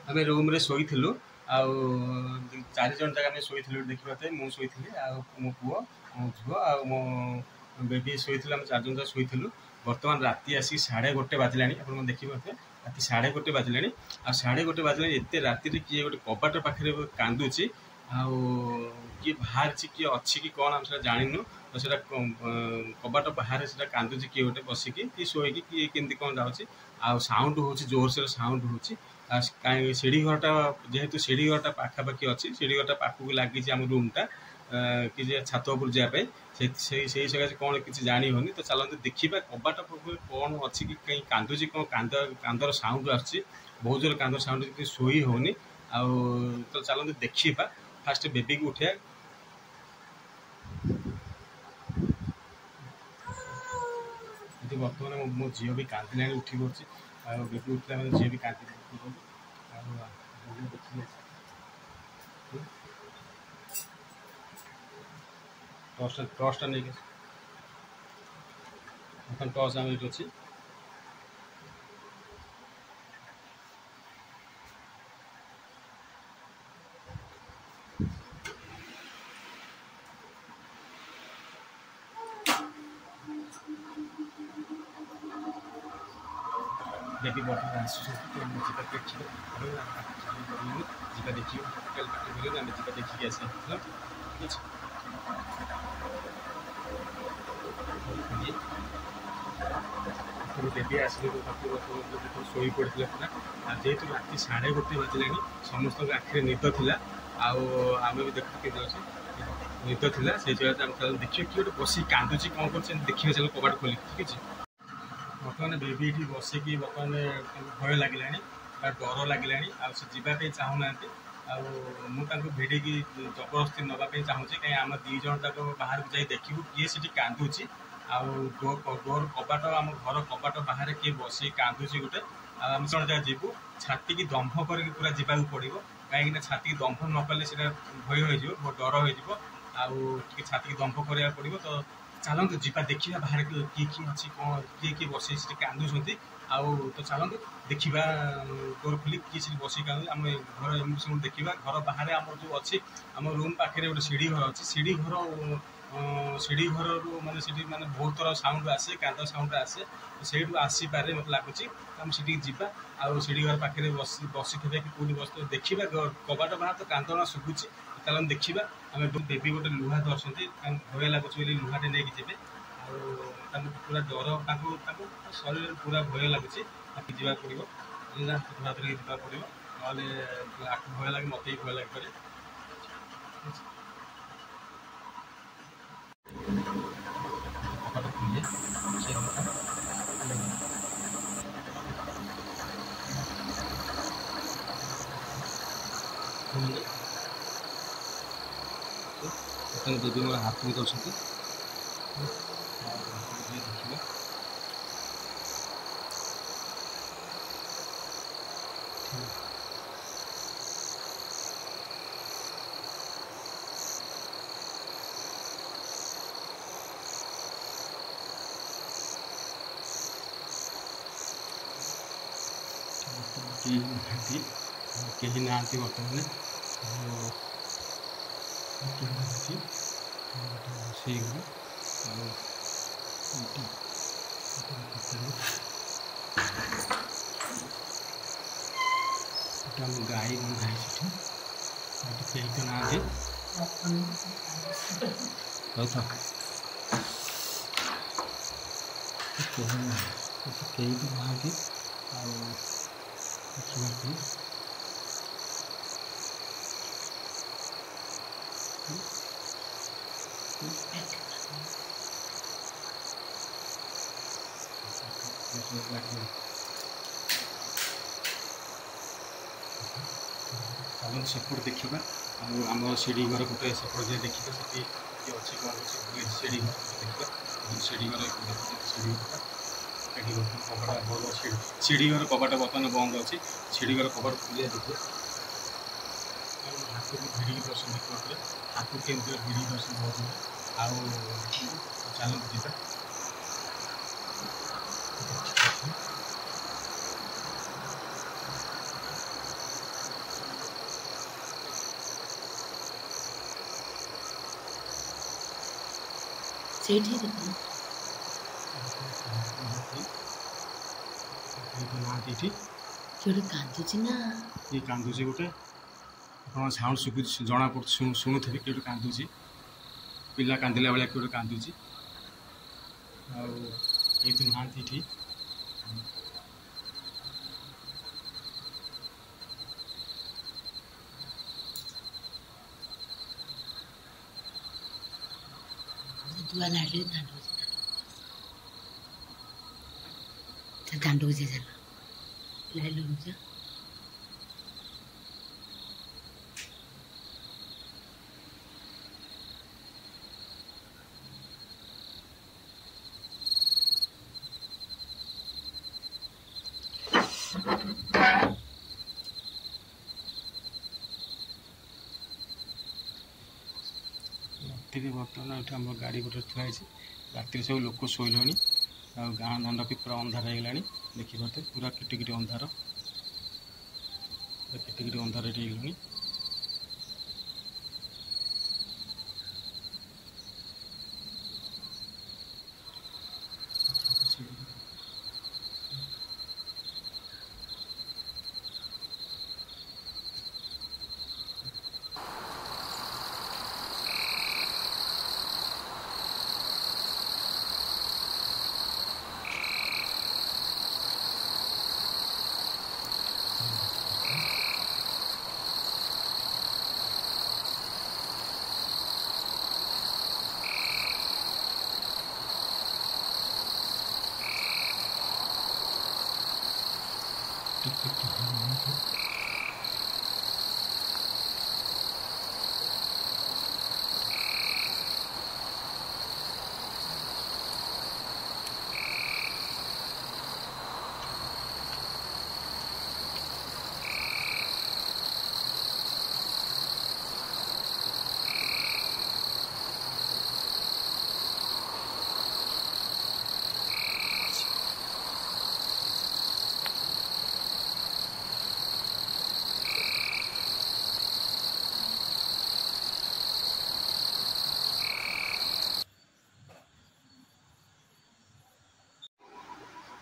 आम रूम रे शोई आउ 4 जन तक आम शोई देखा मु शोई मो पुओ मो झुआ आ मो बेबी शोई आम 4 जन तक शोई बर्तमान राति आसी 1:30 बाजिला आप देखिए राति 1:30 बाजिला आ 1:30 बाजिला एत राति किए गोटे कबाट पाखे कांदुची आउ किए बाहर किए अच्छी कि कौन आम जानिनु तो से कबाट बाहर से कांदुची किए गोटे बसिकी कि शोईकी किए केमती कौन जाऊँगी आ साउंड हो जोर से साउंड हो कहीं सीढ़ी घरटा जेहेतु सीढ़ी घरटा पाखापाखि अच्छी सीढ़ी घरटा पाखक लगी आम रूमटा कि छात उपर जावाई से सकाशे कौन किसी जानी होनी तो चलते देखा कबाट कौन अच्छी कि कहीं कांदुची कौन कांदर साउंड आसुच्छी बहुत जोर कांदर साउंड शोई होनी तो चलते देखा फास्ट बेबी को उठा बर्तमान मो झी भी कांदिला उठी पड़ी बेबी उठला मैंने झी भी कांदी टॉर्चटा नहीं टॉर्च आम ये अच्छी बेबी बर्तमान आसुचा देखिए जीवा देखिए होटेल पार्टी आम जीवा देखिए आस बेबी आस शोई पड़ता पूरा जेहेतु राति 1:30 बाजिला समस्त आखिरी निद थी आम भी देखा के निद थी से जगह देखिए कि गोटे बस कांदुची कौन कर देखिए चलो कबाट खोल ठीक है बर्तमान बेबी ये बसिकी बर्तमान भय लगे डर लगे आवाई चाहूना मुझे भिड़ी जबरदस्ती नापी चाहूँगी कहीं आम 2 जन तक बाहर को देखू किए सी कांदुची डोर कबाट आम घर कबाट बाहर किए बस कांदुची गोटे आम जन जगह जीवु छाती की दंभ कर पूरा जावाक पड़ो कहीं छाती की दंभ न कले भय हो डर हो छाती की दंभ करा पड़ो तो चलते जीवा देखा बाहर किए किए अच्छी कौन किए बस कांदुंट तो चलते देखा डोर खोल किए बस कांद आम घर एम देखा घर बाहर आम जो अच्छी आम रूम पाखे गोटे सीढ़ी घर अच्छी सीढ़ी घर माने माने बहुत थर साउंड आसे कांद साउंड आसे से आसीपे मत लगुच आम से जीवा आ सीढ़ी घर पाखे बसी थे कि कौटी बस देखा कबाट बाहर तो कांदना शुभुची चल देखा आम बेबी गोटे लुहा धरती भय लगुच लुहाटे नहीं जी पूरा डर शरीर पूरा भय लगुच जावा पड़ो धरा धरिक जावा पड़ो ना भय लगे मत भी भय लगे बेबी मोर हाथ में दौरान देखिए कहीं ना बर्तमान से गाई बंधा कहीं तो ना कहीं तो ना चलो सेपट देखा आम सीढ़ी घर गोटे सेपट जे देखिए से अच्छी कौन अच्छी सीढ़ी घर देखा सीढ़ी घर सीढ़ी कबाट बंद सीढ़ी घर कबाट बर्तमान बंद अच्छी सीढ़ी घर कबाट खुले देखिए हाथ को भिड़ी दर्शन देखिए हाथ को केमती भिड़ी दर्शन बहुत चलते जीवा ସେଇଠି ଦେଖୁନ ନାହାନ୍ତି ଏଠି। କିଏ ଗୋଟେ କାନ୍ଦୁଛି ନା? କିଏ କାନ୍ଦୁଛି ଗୋଟେ? ଆପଣ ସାଉଣ୍ଡ ଶୁଭୁଛି, ଜଣା ପଡୁଛି, ଶୁଣୁଥିବେ କିଏ ଗୋଟେ କାନ୍ଦୁଛି। ପିଲା କାନ୍ଦିଲା ଭଳିଆ କିଏ ଗୋଟେ କାନ୍ଦୁଛି। ଆଉ କେହି ତ ନାହାନ୍ତି ଏଠି। ଦୁଆ ଲାଇଟ୍ ଦାଣ୍ଡକୁ ଯେ ଚାଲ ଲାଇଟ୍ ଲଗୁଛ। ରାତିରେ ବର୍ତ୍ତମାନ ଏଠି ଆମର ଗାଡ଼ି ଗୋଟେ ଥୁଆ ହେଇଛି। ରାତିରେ ସବୁ ଲୋକ ଶୋଇଲେଣି ଆଉ ଗାଁ ଦାଣ୍ଡ ବି ପୁରା ଅନ୍ଧାର ହେଇଗଲାଣି। ଦେଖିପାରୁଥିବେ ପୁରା କିଟିକିଟି ଅନ୍ଧାର, କିଟିକିଟି ଅନ୍ଧାର ଏଠି ହେଇଗଲାଣି।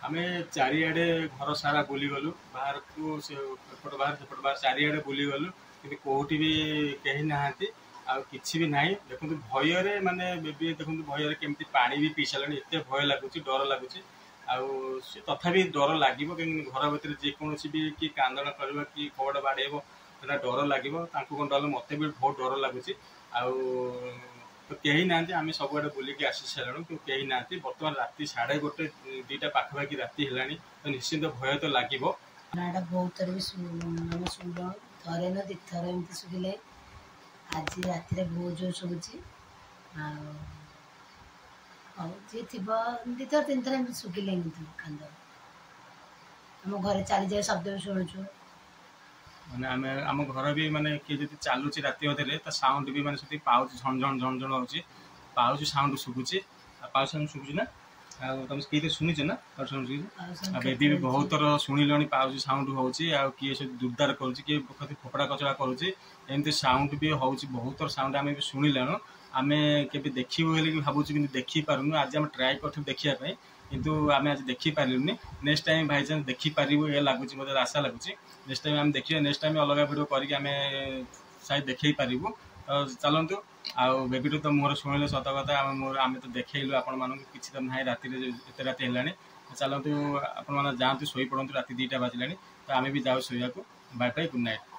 ଆମେ ଚାରିଆଡ଼େ ଘର ସାରା ବୁଲିଗଲୁ, ବାହାରକୁ ଏପଟ ବାହାର ସେପଟ ବାହାର ଚାରିଆଡ଼େ ବୁଲିଗଲୁ, କିନ୍ତୁ କେଉଁଠି ବି କେହି ନାହାନ୍ତି ଆଉ କିଛି ବି ନାହିଁ। ଦେଖନ୍ତୁ ଭୟରେ ମାନେ ବେବି ଦେଖନ୍ତୁ ଭୟରେ କେମିତି ପାଣି ବି ପିଇ ସାରିଲାଣି। ଏତେ ଭୟ ଲାଗୁଛି, ଡର ଲାଗୁଛି। ଆଉ ସେ ତଥାପି ଡର ଲାଗିବ, କାହିଁକି ଘର ଭିତରେ ଯେକୌଣସି ବି କି କାନ୍ଦଣା କରିବ କି କବାଟ ବାଡ଼େଇବ ସେଟା ଡର ଲାଗିବ। ତାଙ୍କୁ କ'ଣ ଡର, ମୋତେ ବି ବହୁତ ଡର ଲାଗୁଛି। ଆଉ ତ କେହି ନାହାନ୍ତି, ଆମେ ସବୁଆଡ଼େ ବୁଲିକି ଆସି ସାରିଲୁଣି କିନ୍ତୁ କେହି ନାହାନ୍ତି। ବର୍ତ୍ତମାନ ରାତି 1:30 2ଟା ପାଖାପାଖି ରାତି ହେଲାଣି, ତ ନିଶ୍ଚିନ୍ତ ଭୟ ତ ଲାଗିବ। ଏଇଟା ବହୁତ ଥର ବି ଆମେ ଶୁଣିଲୁ, ଥରେ ନା ଦୁଇଥର ଏମିତି ଶୁଖିଲେ। ଆଜି ରାତିରେ ବହୁତ ଜୋର ଶୁଭୁଛି। ଆଉ ହଉ ଯିଏ ଥିବ 2ଥର 3ଥର ଏମିତି ଶୁଖିଲେ ଏମିତି କାନ୍ଦ। ଆମ ଘରେ ଚାଲିଯାଏ ଶବ୍ଦ ବି ଶୁଣୁଛୁ। ମାନେ ଆମେ ଆମ ଘର ବି ମାନେ କିଏ ଯଦି ଚାଲୁଛି ରାତି ଅଧରେ ତା ସାଉଣ୍ଡ ବି ମାନେ ସେଠି ପାଉଛି, ଝଣଝଣ ହେଉଛି, ପାଉଛି ସାଉଣ୍ଡ ଶୁଭୁଛି। ଆଉ ପାଉଛି ସାଉଣ୍ଡ ଶୁଭୁଛି ନା? ଆଉ ତମେ କିଏ ତ ଶୁଣିଛ ନା ପାଉଛି ସାଉଣ୍ଡ ଶୁଭୁଛି? ଆଉ ବେବି ବି ବହୁତ ଥର ଶୁଣିଲଣି ପାଉଛି ସାଉଣ୍ଡ ହେଉଛି। ଆଉ କିଏ ସବୁ ଦୁର୍ଦାର କରୁଛି, କିଏ ଫୋପଡ଼ା କଚଡ଼ା କରୁଛି, ଏମିତି ସାଉଣ୍ଡ ବି ହେଉଛି। ବହୁତ ଥର ସାଉଣ୍ଡ ଆମେ ବି ଶୁଣିଲାଣୁ। ଆମେ କେବେ ଦେଖିବୁ ବୋଲି ଭାବୁଛୁ କିନ୍ତୁ ଦେଖିପାରୁନୁ। ଆଜି ଆମେ ଟ୍ରାଏ କରିଥିଲୁ ଦେଖିବା ପାଇଁ, କିନ୍ତୁ ଆମେ ଆଜି ଦେଖିପାରିଲୁନି। ନେକ୍ସଟ ଟାଇମ୍ ବାଇଚାନ୍ସ ଦେଖିପାରିବୁ ଏ ଲାଗୁଛି, ମୋତେ ଆଶା ଲାଗୁଛି। ନେକ୍ସଟ ଟାଇମ୍ ଆମେ ଦେଖିବା, ନେକ୍ସଟ ଟାଇମ୍ ଅଲଗା ଭିଡ଼ିଓ କରିକି ଆମେ ସାଇଡ୍ ଦେଖେଇ ପାରିବୁ। ତ ଚାଲନ୍ତୁ। ଆଉ ବେବିଠୁ ତ ମୁହଁରେ ଶୁଣିଲେ ସତ କଥା, ଆମେ ତ ଦେଖେଇଲୁ ଆପଣମାନଙ୍କୁ, କିଛି ତ ନାହିଁ ରାତିରେ, ଏତେ ରାତି ହେଲାଣି। ଚାଲନ୍ତୁ ଆପଣମାନେ ଯାଆନ୍ତୁ, ଶୋଇପଡ଼ନ୍ତୁ, ରାତି 2ଟା ବାଜିଲାଣି। ତ ଆମେ ବି ଯାଉ ଶୋଇବାକୁ। Bye bye, good night.